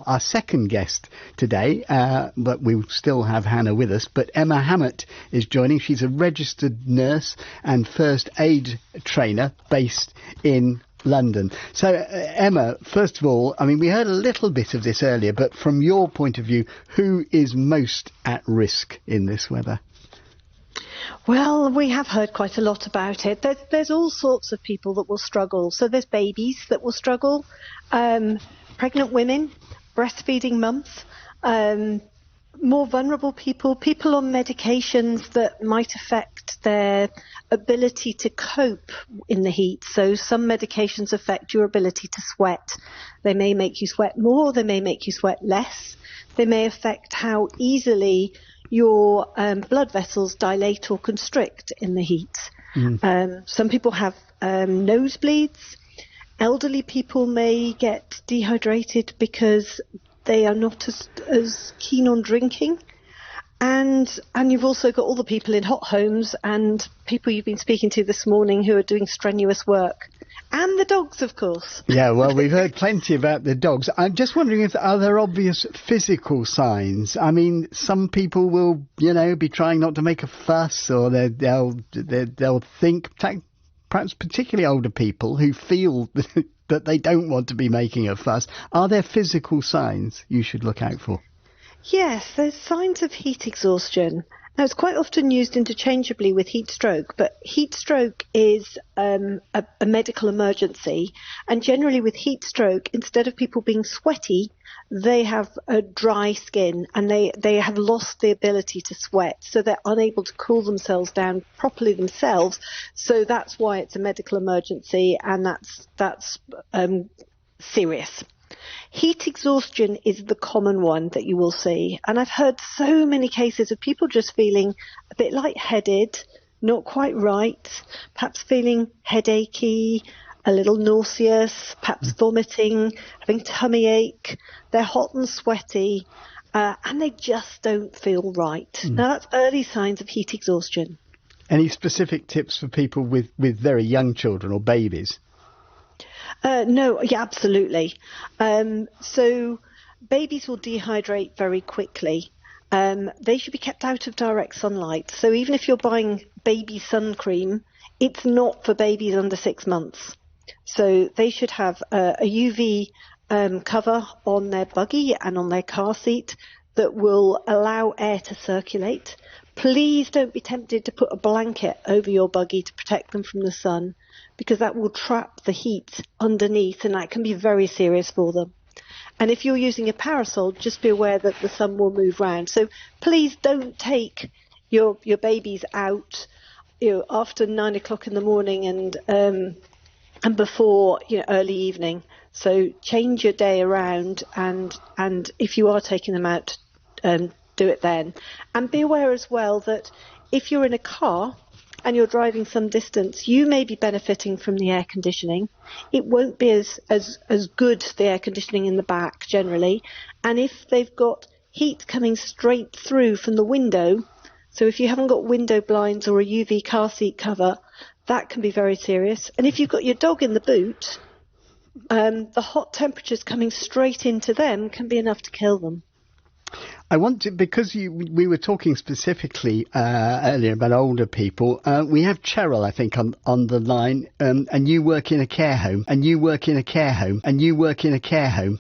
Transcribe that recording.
our second guest today, but we still have Hannah with us. But Emma Hammett is joining. She's a registered nurse and first aid trainer based in London. So, Emma, first of all, I mean, we heard a little bit of this earlier, but from your point of view, who is most at risk in this weather? Well, we have heard quite a lot about it. There's all sorts of people that will struggle. So there's babies that will struggle, pregnant women, breastfeeding mums, more vulnerable people, people on medications that might affect their ability to cope in the heat. So some medications affect your ability to sweat. They may make you sweat more, they may make you sweat less. They may affect how easily your blood vessels dilate or constrict in the heat. Some people have nosebleeds. Elderly people may get dehydrated because they are not as keen on drinking. And you've also got all the people in hot homes and people you've been speaking to this morning who are doing strenuous work. And the dogs, of course. Yeah, well, we've heard plenty about the dogs. I'm just wondering if are there obvious physical signs? I mean, some people will, be trying not to make a fuss, or they'll think, perhaps particularly older people who feel that they don't want to be making a fuss. Are there physical signs you should look out for? Yes, there's signs of heat exhaustion. Now, it's quite often used interchangeably with heat stroke, but heat stroke is a medical emergency. And generally with heat stroke, instead of people being sweaty, they have a dry skin and they have lost the ability to sweat. So they're unable to cool themselves down properly themselves. So that's why it's a medical emergency, and that's serious. Heat exhaustion is the common one that you will see. And I've heard so many cases of people just feeling a bit lightheaded, not quite right, perhaps feeling headachy, a little nauseous, perhaps vomiting, having tummy ache. They're hot and sweaty, and they just don't feel right. Now, that's early signs of heat exhaustion. Any specific tips for people with very young children or babies? No, yeah, absolutely. So babies will dehydrate very quickly. They should be kept out of direct sunlight. So even if you're buying baby sun cream, it's not for babies under 6 months. So they should have a UV cover on their buggy and on their car seat that will allow air to circulate. Please don't be tempted to put a blanket over your buggy to protect them from the sun, because that will trap the heat underneath, and that can be very serious for them. And if you're using a parasol, just be aware that the sun will move round. So please don't take your babies out, after 9 o'clock in the morning and before early evening. So change your day around, and if you are taking them out, do it then. And be aware as well that if you're in a car and you're driving some distance, you may be benefiting from the air conditioning. It won't be as good, the air conditioning in the back generally. And if they've got heat coming straight through from the window, so if you haven't got window blinds or a UV car seat cover, that can be very serious. And if you've got your dog in the boot, the hot temperatures coming straight into them can be enough to kill them. I want to, because we were talking specifically earlier about older people. We have Cheryl, I think, on the line, and you work in a care home, and you work in a care home, and you work in a care home.